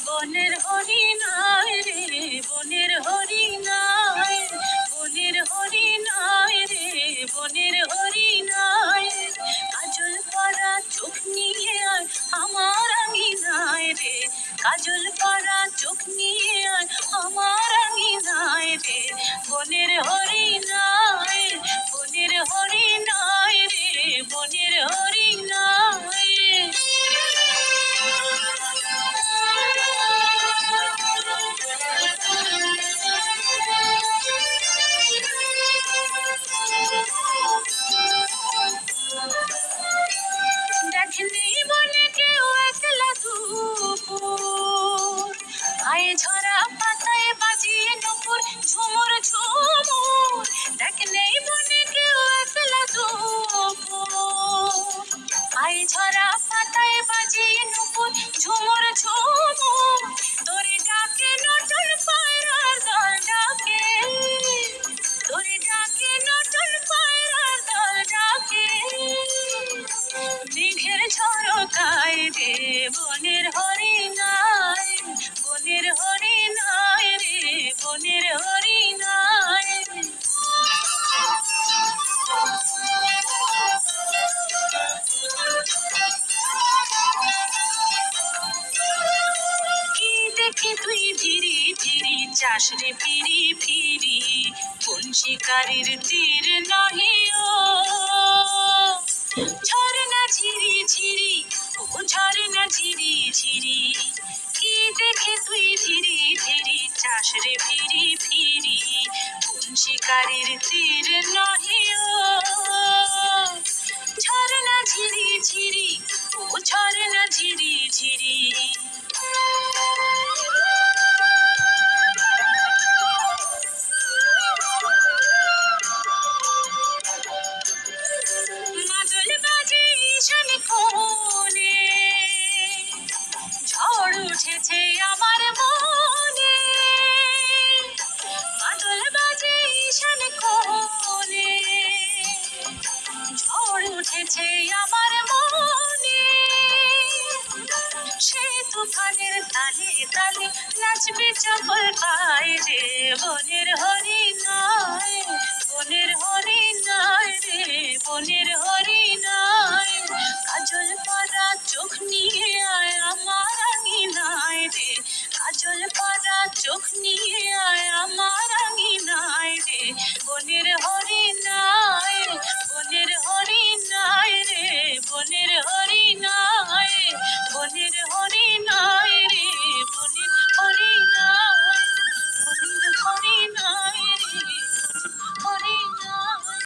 বনের হরিণায় রে বনের হরিণায়, বনের হরিণায় রে বনের হরিণায়, কাজল পরা চোখ নিয়ে আয় আমার আঙিনায় রে, কাজল পরা চোখ নিয়ে আয় আমার আঙিনায় রে। বনের হরিণায়, বনের হরিণায় রে বনের হরিণায়। দেখনি বলে কেউ একলা দুপুর, আয়ে ঝরা পাতায় বাজিয়ে নুপুর ঝুমুর ঝুমুর। দেখনি বলে কেউ একলা দুপুর, আয়ে ঝরা পাতায় বাজিয়ে নুপুর ঝুমুর ঝুমুর। তোরে ডাকে নটল পায়রার দল ডাকে, তোরে ডাকে নটল পায়রার দল ডাকে। মেঘের ঝরকায় রে বনের হরিণায়, বনের হরিণায় রে বনের হরিণায়। কি দেখি তুই ধীরি ধীরি চাষ রে ফিরি ফিরি, কোন শিকারীর তীর নাহি ও। ঝরনা ঝিরি ঝিরি ও ঝরনা ঝিরি ঝিরি, কি দেখে তুই ধীরি ধীরি চাষ রে ফিরি ফিরি, কোন শিকারীর তীর নাহি ও। ঝরনা ঝিরি ঝিরি ও ঝরনা ঝিরি ঝিরি। মাদল বাজে ঈশান কোণে, ঝড় উঠেছে আমার মনে। মাদল বাজে ঈশান কোণে, ঝড় উঠেছে আমার মনে। সে তুফানের তালে তালে নাচবে চপল পায় রে বনের হরিণায়, বনের হরিণায় রে বনের হরিণায়। কাজল পরা চোখ নিয়ে আয় আমার আঙিনায় রে, কাজল পরা চোখ নিয়ে আয় আমার আঙিনায় রে। বনের হরিণায়, বনের হরিণায়।